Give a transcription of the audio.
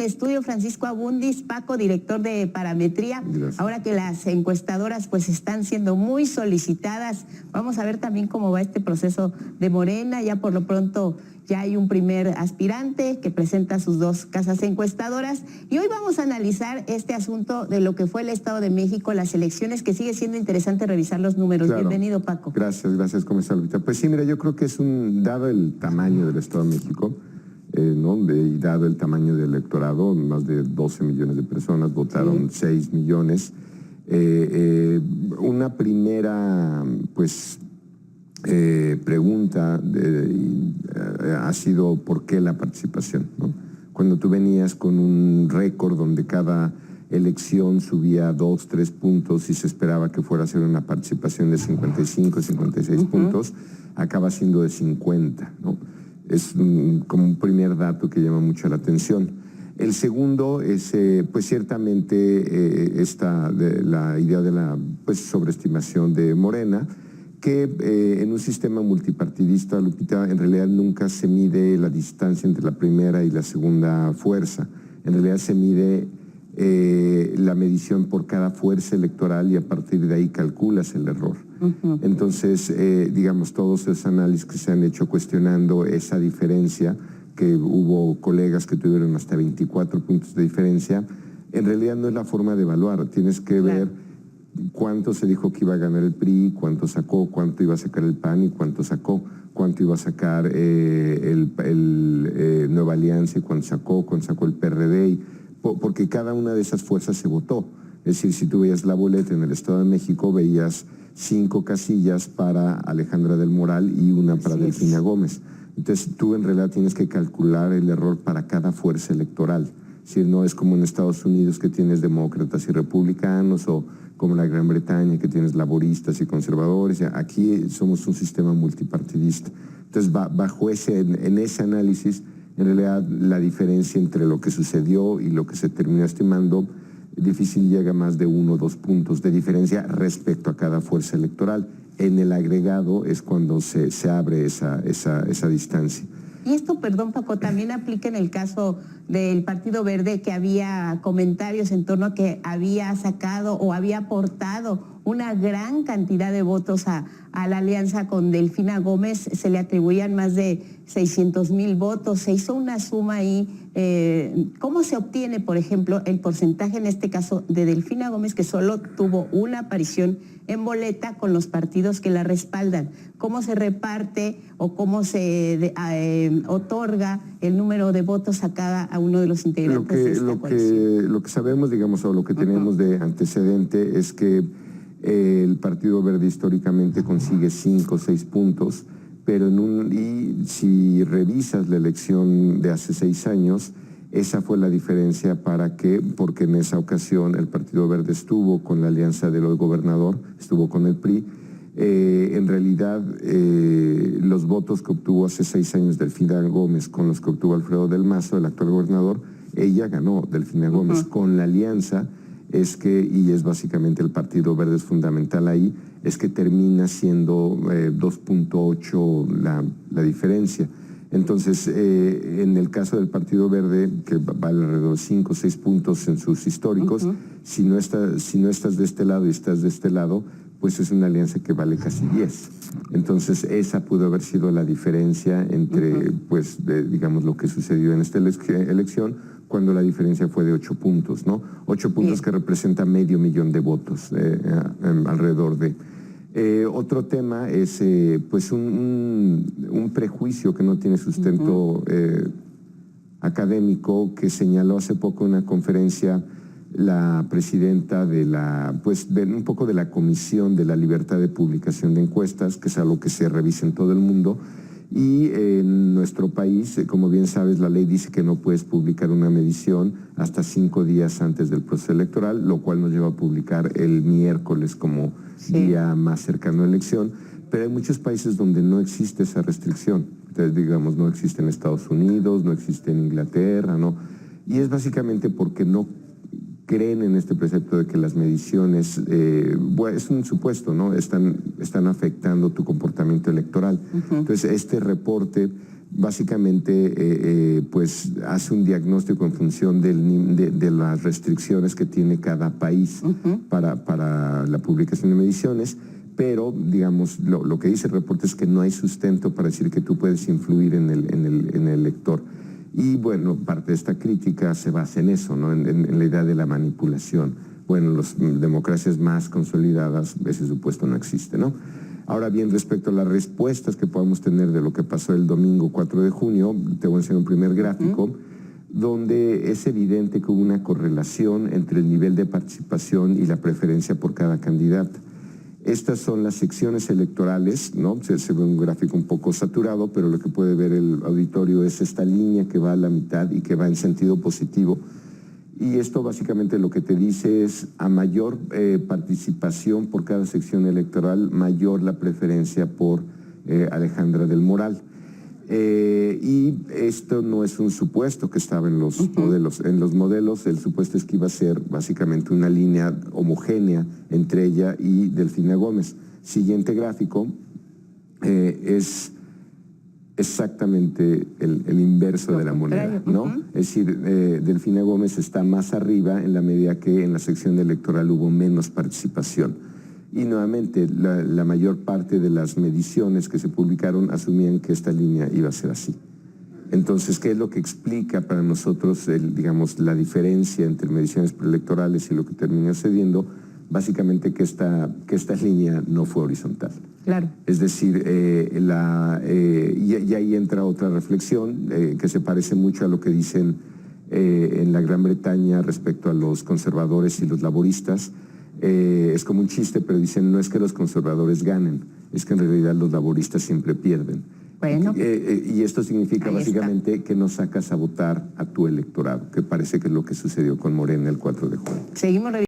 estudio Francisco Abundis, Paco, director de Parametría. Gracias. Ahora que las encuestadoras pues están siendo muy solicitadas, vamos a ver también cómo va este proceso de Morena. Ya por lo pronto ya hay un primer aspirante que presenta sus 2 casas encuestadoras y hoy vamos a analizar este asunto de lo que fue el Estado de México, las elecciones, que sigue siendo interesante revisar los números. Claro. Bienvenido, Paco. Gracias, ¿cómo está, Lupita? Pues sí, mira, yo creo que es dado el tamaño del Estado de México, y dado el tamaño del electorado, más de 12 millones de personas, votaron 6 millones, una primera, pues, pregunta ha sido ¿por qué la participación? ¿No? Cuando tú venías con un récord donde cada elección subía 2, 3 puntos y se esperaba que fuera a ser una participación de 55, 56 puntos, acaba siendo de 50, ¿no? Es como un primer dato que llama mucho la atención. El segundo es, pues ciertamente, la idea de la sobreestimación de Morena, que en un sistema multipartidista, Lupita, en realidad nunca se mide la distancia entre la primera y la segunda fuerza. En realidad se mide la medición por cada fuerza electoral y a partir de ahí calculas el error. Entonces, digamos, todos esos análisis que se han hecho cuestionando esa diferencia, que hubo colegas que tuvieron hasta 24 puntos de diferencia, en realidad no es la forma de evaluar. Tienes que ver cuánto se dijo que iba a ganar el PRI, cuánto sacó, cuánto iba a sacar el PAN y cuánto sacó, cuánto iba a sacar Nueva Alianza y cuánto sacó el PRD, porque cada una de esas fuerzas se votó. Es decir, si tú veías la boleta en el Estado de México, veías 5 casillas para Alejandra del Moral y una para Delfina Gómez. Entonces tú en realidad tienes que calcular el error para cada fuerza electoral. Es decir, no es como en Estados Unidos que tienes demócratas y republicanos, o como en la Gran Bretaña que tienes laboristas y conservadores. Aquí somos un sistema multipartidista. Entonces, en ese análisis, en realidad la diferencia entre lo que sucedió y lo que se terminó estimando, difícil llega a más de 1 o 2 puntos de diferencia respecto a cada fuerza electoral. En el agregado es cuando se abre esa distancia. Y esto, perdón, Paco, también aplica en el caso del Partido Verde, que había comentarios en torno a que había sacado o había aportado una gran cantidad de votos a la alianza con Delfina Gómez. Se le atribuían más de 600,000 votos. Se hizo una suma ahí. ¿Cómo se obtiene, por ejemplo, el porcentaje en este caso de Delfina Gómez, que solo tuvo una aparición en boleta con los partidos que la respaldan? ¿Cómo se reparte o cómo se otorga el número de votos a cada uno de los integrantes de esta coalición? Lo que sabemos, digamos, o lo que tenemos de antecedente es que el Partido Verde históricamente consigue 5 o 6 puntos, pero si revisas la elección de hace 6 años, esa fue la diferencia porque en esa ocasión el Partido Verde estuvo con la alianza del hoy gobernador, estuvo con el PRI. En realidad, los votos que obtuvo hace 6 años Delfina Gómez con los que obtuvo Alfredo del Mazo, el actual gobernador, ella ganó, Delfina Gómez. Con la alianza y es básicamente el Partido Verde es fundamental ahí, es que termina siendo 2.8 la diferencia. Entonces, en el caso del Partido Verde, que vale alrededor de 5 o 6 puntos en sus históricos, si no estás de este lado y estás de este lado, pues es una alianza que vale casi 10. Entonces, esa pudo haber sido la diferencia entre, digamos, lo que sucedió en esta elección, cuando la diferencia fue de 8 puntos, ¿no? 8 puntos que representa 500,000 de votos alrededor de... Otro tema es un prejuicio que no tiene sustento académico, que señaló hace poco en una conferencia la presidenta de un poco de la Comisión de la Libertad de Publicación de Encuestas, que es algo que se revisa en todo el mundo. Y en nuestro país, como bien sabes, la ley dice que no puedes publicar una medición hasta 5 días antes del proceso electoral, lo cual nos lleva a publicar el miércoles como día más cercano a la elección. Pero hay muchos países donde no existe esa restricción. Entonces, digamos, no existe en Estados Unidos, no existe en Inglaterra, ¿no? Y es básicamente porque no creen en este precepto de que las mediciones, es un supuesto, ¿no? Están afectando tu comportamiento electoral. Entonces, este reporte básicamente pues hace un diagnóstico en función de las restricciones que tiene cada país para la publicación de mediciones, pero digamos lo que dice el reporte es que no hay sustento para decir que tú puedes influir en el lector. Y bueno, parte de esta crítica se basa en eso, ¿no? en la idea de la manipulación. Bueno, en las democracias más consolidadas ese supuesto no existe, ¿no? Ahora bien, respecto a las respuestas que podamos tener de lo que pasó el domingo 4 de junio, te voy a enseñar un primer gráfico, donde es evidente que hubo una correlación entre el nivel de participación y la preferencia por cada candidato. Estas son las secciones electorales, ¿no? Se ve un gráfico un poco saturado, pero lo que puede ver el auditorio es esta línea que va a la mitad y que va en sentido positivo. Y esto básicamente lo que te dice es a mayor participación por cada sección electoral, mayor la preferencia por Alejandra del Moral. Y esto no es un supuesto que estaba en los modelos. En los modelos el supuesto es que iba a ser básicamente una línea homogénea entre ella y Delfina Gómez. Siguiente gráfico es exactamente el inverso de la moneda, ¿no? Es decir, Delfina Gómez está más arriba en la medida que en la sección electoral hubo menos participación. Y nuevamente, la mayor parte de las mediciones que se publicaron asumían que esta línea iba a ser así. Entonces, ¿qué es lo que explica para nosotros, digamos, la diferencia entre mediciones preelectorales y lo que termina sucediendo? Básicamente que esta línea no fue horizontal. Claro. Es decir, y ahí entra otra reflexión que se parece mucho a lo que dicen en la Gran Bretaña respecto a los conservadores y los laboristas. Es como un chiste, pero dicen no es que los conservadores ganen, es que en realidad los laboristas siempre pierden. Bueno. Y esto significa básicamente que no sacas a votar a tu electorado, que parece que es lo que sucedió con Morena el 4 de junio. Seguimos